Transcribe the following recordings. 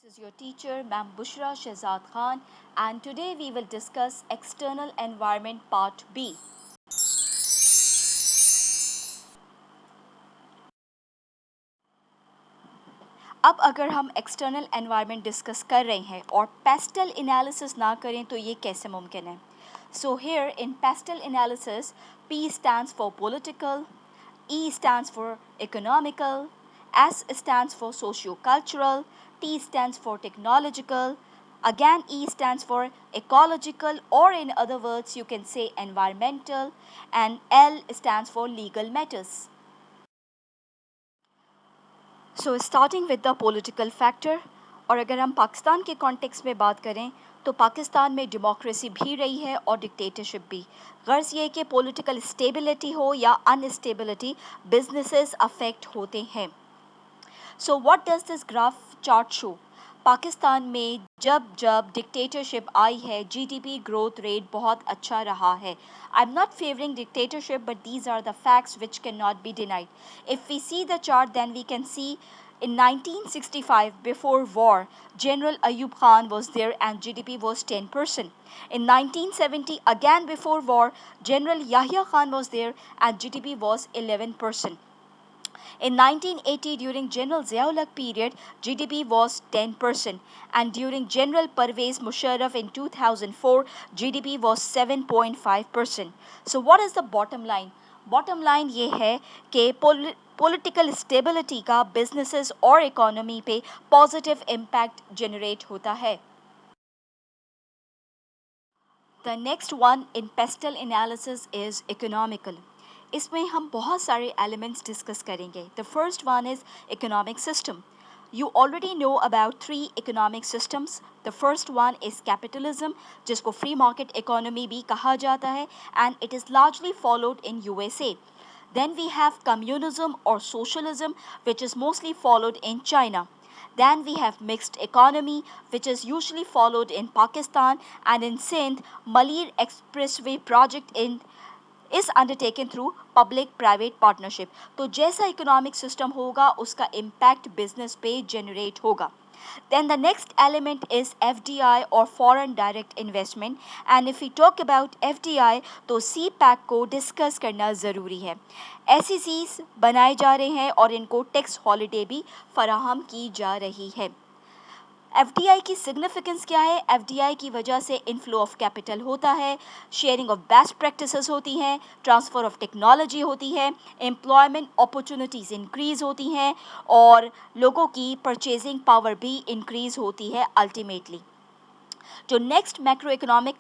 This is your teacher, Ma'am Bushra Shehzad Khan, and today we will discuss External Environment Part B. अब अगर हम external environment discuss कर रहे हैं और पेस्टल एनालिसिस ना करें तो ये कैसे मुमकिन है? So here in pastel analysis, P stands for political, E stands for economical, S stands for socio-cultural, T stands for technological, again E stands for ecological, or in other words you can say environmental, and L stands for legal matters. So starting with the political factor, और अगर हम पाकिस्तान के context में बात करें तो पाकिस्तान में democracy भी रही है और डिक्टेटरशिप भी। गर्ज ये कि पॉलिटिकल स्टेबिलिटी हो या अनस्टेबिलिटी, बिजनेसेस अफेक्ट होते हैं। So what does this graph chart show? Pakistan में जब जब डिक्टेटरशिप आई है, जीडीपी ग्रोथ रेट बहुत अच्छा रहा है। I am not favouring dictatorship, but these are the facts which can not be denied. If we see the chart then we can see in 1965, before war, General Ayub Khan was there and GDP was 10%. In 1970, again before war, General Yahya Khan was there and GDP was 11%. In 1980, during General Ziaul period, GDP was 10%, and during General Pervez Musharraf in 2004, GDP was 7.5%. So what is the bottom line? Bottom line ये है कि political stability का businesses और economy पे positive impact generate होता है। The next one in pastel analysis is economical. इसमें हम बहुत सारे एलिमेंट्स डिस्कस करेंगे। The first one is economic system. You already know about three economic systems. The first one is capitalism, जिसको free market economy भी कहा जाता है, and it is largely followed in USA. Then we have communism or socialism, which is mostly followed in China. Then we have mixed economy, which is usually followed in Pakistan, and in Sindh, Malir Expressway project is undertaken through public private partnership. तो जैसा economic system होगा उसका impact business पे generate होगा। Then the next element is FDI or foreign direct investment, and if we talk about FDI तो CPEC को discuss करना ज़रूरी है। SECs बनाए जा रहे हैं और इनको टैक्स हॉलीडे भी फराहम की जा रही है। एफडीआई की सिग्निफिकेंस क्या है? एफडीआई की वजह से इनफ्लो ऑफ कैपिटल होता है, शेयरिंग ऑफ बेस्ट प्रैक्टिसेस होती हैं, ट्रांसफ़र ऑफ टेक्नोलॉजी होती है, एम्प्लॉयमेंट अपॉर्चुनिटीज़ इंक्रीज़ होती हैं और लोगों की परचेजिंग पावर भी इंक्रीज़ होती है अल्टीमेटली। जो नेक्स्ट मैक्रो इकोनॉमिक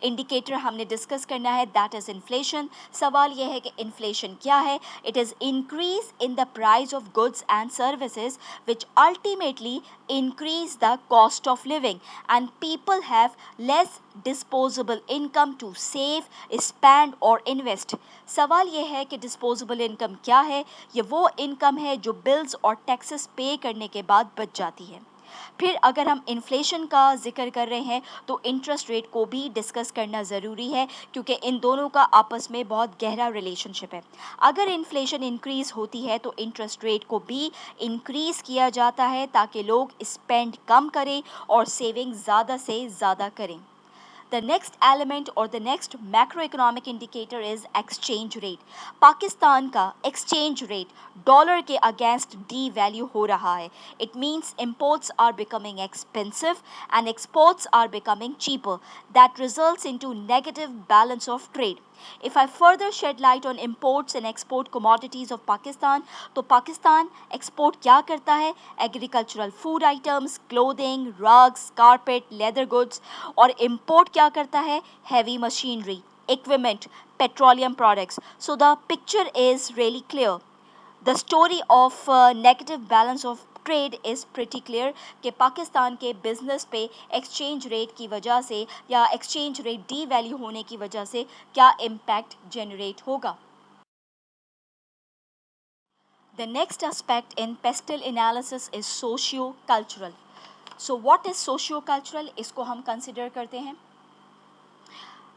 इंडिकेटर हमने डिस्कस करना है दैट इज़ इन्फ्लेशन। सवाल यह है कि इन्फ्लेशन क्या है? It is increase in the price of goods and services which ultimately increase the cost of living, and people have less disposable income to save, spend or invest. सवाल यह है कि disposable income क्या है? ये वो इनकम है जो बिल्स और टैक्सेस पे करने के बाद बच जाती है। फिर अगर हम इन्फ्लेशन का जिक्र कर रहे हैं तो इंटरेस्ट रेट को भी डिस्कस करना ज़रूरी है, क्योंकि इन दोनों का आपस में बहुत गहरा रिलेशनशिप है। अगर इन्फ्लेशन इंक्रीज़ होती है तो इंटरेस्ट रेट को भी इंक्रीज़ किया जाता है ताकि लोग स्पेंड कम करें और सेविंग ज़्यादा से ज़्यादा करें। The next element or the next macroeconomic indicator is exchange rate. Pakistan का exchange rate डॉलर के अगेंस्ट डी वैल्यू हो रहा है. It means imports are becoming expensive and exports are becoming cheaper. That results into negative balance of trade. If I further shed light on imports and export commodities of Pakistan, तो Pakistan export क्या करता है? Agricultural food items, clothing, rugs, carpet, leather goods, और import क्या करता है? Heavy machinery, equipment, petroleum products. So the picture is really clear. The story of negative balance of trade is pretty clear कि पाकिस्तान के business पे exchange rate की वजह से या एक्सचेंज रेट डी वैल्यू होने की वजह से क्या इम्पैक्ट जनरेट होगा। The next aspect in pastel analysis is socio cultural. So what is socio cultural? इसको हम कंसिडर करते हैं।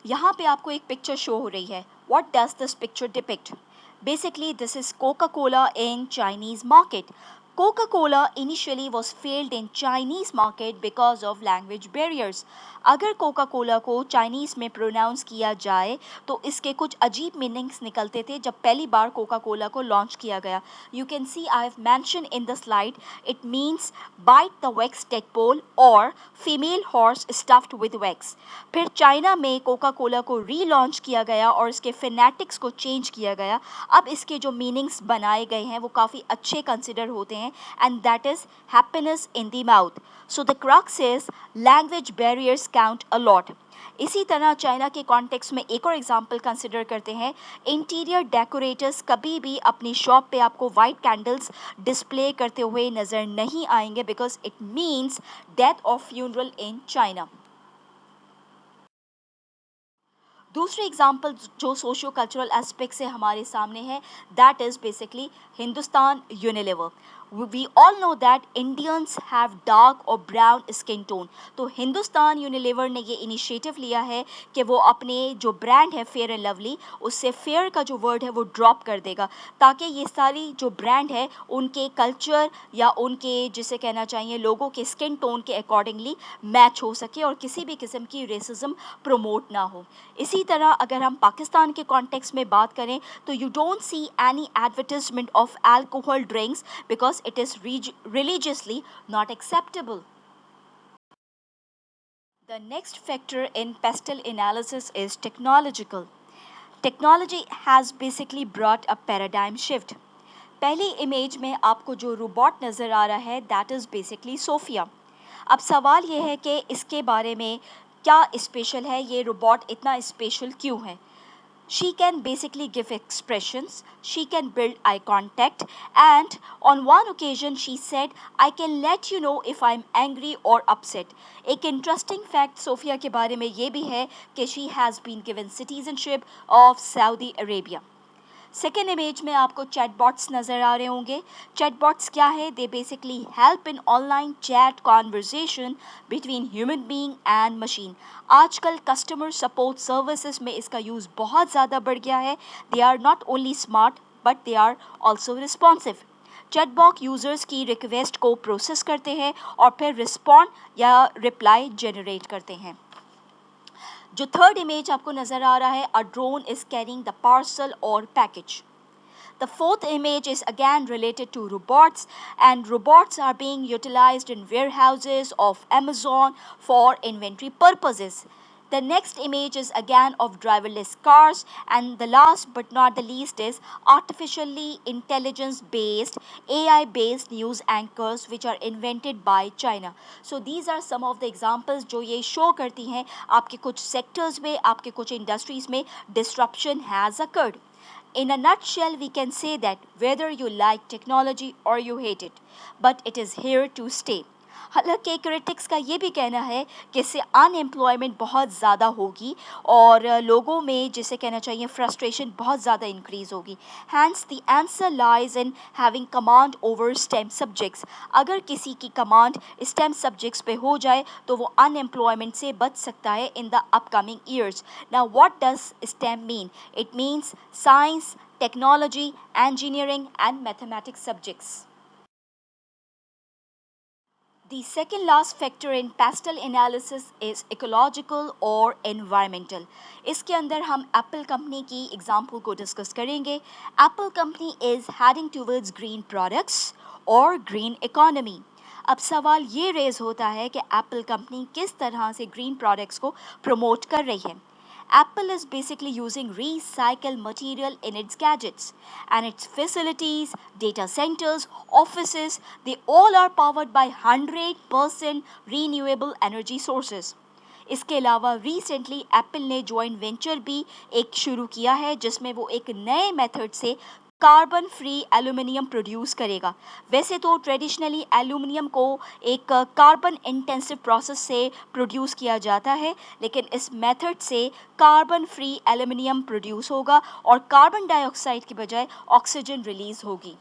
यहाँ पे आपको एक पिक्चर शो हो रही है। What does this picture depict? Basically, this is Coca-Cola in Chinese market. Coca-Cola initially was failed in Chinese market because of language barriers. अगर कोका कोला को चाइनीज में प्रोनाउंस किया जाए तो इसके कुछ अजीब मीनिंग्स निकलते थे जब पहली बार कोका कोला को लॉन्च किया गया. You can see I have mention in the slide it means bite the wax tadpole और female horse stuffed with wax. फिर चाइना में कोका कोला को रीलॉन्च किया गया और इसके फिनेटिक्स को चेंज किया गया. अब इसके जो मीनिंग्स बनाए गए हैं वो काफ़ी अच्छे कंसिडर होते हैं and that is happiness in the mouth. So the crux is language barriers count a lot. इसी तरह चाइना के कॉन्टेक्स्ट में एक और एग्जांपल कंसिडर करते हैं. इंटीरियर डेकोरेटर्स कभी भी अपनी शॉप पे आपको वाइट कैंडल्स डिस्प्ले करते हुए नज़र नहीं आएंगे because it means death of funeral in China. दूसरी एग्जांपल जो सोशियो कल्चरल एस्पेक्ट से हमारे सामने है that is basically Hindustan Unilever. We all know that Indians have dark or brown skin tone. तो हिंदुस्तान यूनिलीवर ने ये इनिशिएटिव लिया है कि वो अपने जो ब्रांड है फेयर एंड लवली उससे फेयर का जो वर्ड है वो ड्रॉप कर देगा ताकि ये सारी जो ब्रांड है उनके कल्चर या उनके जिसे कहना चाहिए लोगों के स्किन टोन के अकॉर्डिंगली मैच हो सके और किसी भी किस्म की रेसिज्म प्रमोट ना हो. इसी तरह अगर हम पाकिस्तान के कॉन्टेक्स्ट में बात करें तो you don't see any advertisement of alcohol drinks because it is religiously not acceptable. The next factor in pastel analysis is technological. Technology has basically brought a paradigm shift. पहली इमेज में आपको जो robot नज़र आ रहा है that is basically Sophia. अब सवाल ये है कि इसके बारे में क्या स्पेशल है, ये रोबोट इतना स्पेशल क्यों है. She can basically give expressions, she can build eye contact, and on one occasion she said, I can let you know if I'm angry or upset. एक interesting fact सोफिया के बारे में ये भी है कि she has been given citizenship of Saudi Arabia. Second image में आपको चैटबॉट्स नज़र आ रहे होंगे. चैटबॉट्स क्या है? They basically help in online chat conversation between human being and machine. आजकल कस्टमर सपोर्ट सर्विसेज में इसका यूज़ बहुत ज़्यादा बढ़ गया है. They are not only smart but they are also responsive. Chatbot users की रिक्वेस्ट को प्रोसेस करते हैं और फिर रिस्पॉन्ड या रिप्लाई जनरेट करते हैं. जो थर्ड इमेज आपको नज़र आ रहा है, a drone is carrying the parcel और package. The fourth image is again related to robots, and robots are being utilized in warehouses of Amazon for inventory purposes. The next image is again of driverless cars, and the last but not the least is artificially intelligence based AI based news anchors which are invented by China. So these are some of the examples जो ये show करती हैं आपके कुछ sectors में, आपके कुछ industries में disruption has occurred. In a nutshell, we can say that whether you like technology or you hate it, but it is here to stay. हालांकि क्रिटिक्स का ये भी कहना है कि इससे अनएम्प्लॉयमेंट बहुत ज़्यादा होगी और लोगों में जिसे कहना चाहिए फ्रस्ट्रेशन बहुत ज़्यादा इंक्रीज होगी. Hence the answer lies in having command over STEM subjects. अगर किसी की कमांड स्टेम सब्जेक्ट्स पे हो जाए तो वो अनएम्प्लॉयमेंट से बच सकता है in the upcoming years. Now what does stem mean? It means science, technology, engineering, and mathematics subjects. The second last factor in pastel analysis is ecological or environmental. इसके अंदर हम एप्पल कंपनी की example को discuss करेंगे. Apple company is heading towards green products और green economy. अब सवाल ये रेज होता है कि एप्पल कंपनी किस तरह से ग्रीन प्रोडक्ट्स को प्रमोट कर रही है. Apple is basically using recycled material in its gadgets, and its facilities, data centers, offices, they all are powered by 100% renewable energy sources. इसके अलावा रिसेंटली एप्पल ने जॉइंट वेंचर भी एक शुरू किया है जिसमें वो एक नए मेथड से कार्बन फ्री एल्यूमिनियम प्रोड्यूस करेगा. वैसे तो ट्रेडिशनली एल्यूमिनियम को एक कार्बन इंटेंसिव प्रोसेस से प्रोड्यूस किया जाता है, लेकिन इस मेथड से कार्बन फ्री एल्यूमिनियम प्रोड्यूस होगा और कार्बन डाइऑक्साइड की बजाय ऑक्सीजन रिलीज होगी.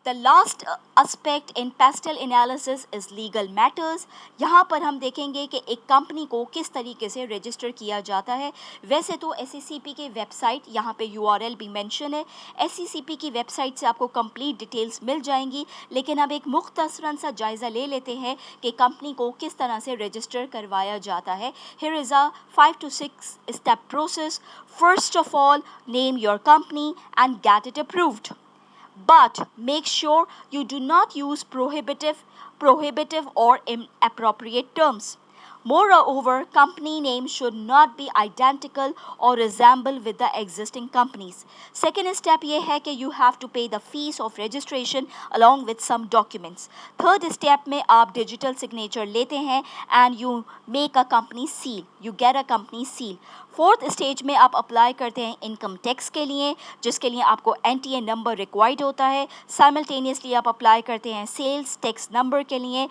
The last aspect in pestle analysis is legal matters. यहाँ पर हम देखेंगे कि एक कंपनी को किस तरीके से रजिस्टर किया जाता है. वैसे तो SECP की वेबसाइट यहाँ पे URL भी मेंशन है. SECP की वेबसाइट से आपको कंप्लीट डिटेल्स मिल जाएंगी, लेकिन अब एक मुख्तसरन सा जायज़ा ले लेते हैं कि कंपनी को किस तरह से रजिस्टर करवाया जाता है. Here is a 5 to 6 step process. First of all, name your company and get it approved. But make sure you do not use prohibitive or inappropriate terms. Moreover, company names should not be identical or resemble with the existing companies. Second step ये है कि you have to pay the fees of registration along with some documents. Third step में आप digital signature लेते हैं and you make a company seal. You get a company seal. Fourth stage में आप apply करते हैं इनकम टैक्स के लिए, जिसके लिए आपको NTA नंबर रिक्वायर्ड होता है. साइमल्टेनियसली आप अप्लाई करते हैं सेल्स टैक्स नंबर के लिए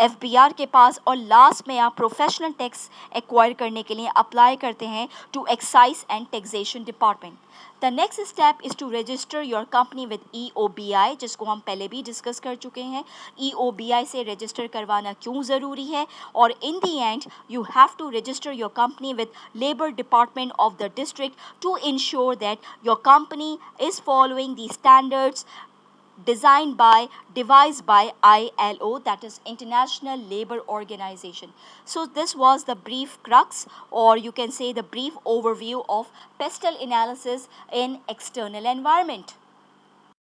FBR के पास, और लास्ट में आप प्रोफेशनल टैक्स एक्वायर करने के लिए अप्लाई करते हैं to excise and taxation department. The next step is to register your company with EOBI, जिसको हम पहले भी डिस्कस कर चुके हैं. EOBI से रजिस्टर करवाना क्यों ज़रूरी है, और in the end you have to register your company with labour department of the district to ensure that your company is following the standards devised by ILO, that is International Labour Organization. So this was the brief crux, or you can say the brief overview of pestle analysis in external environment.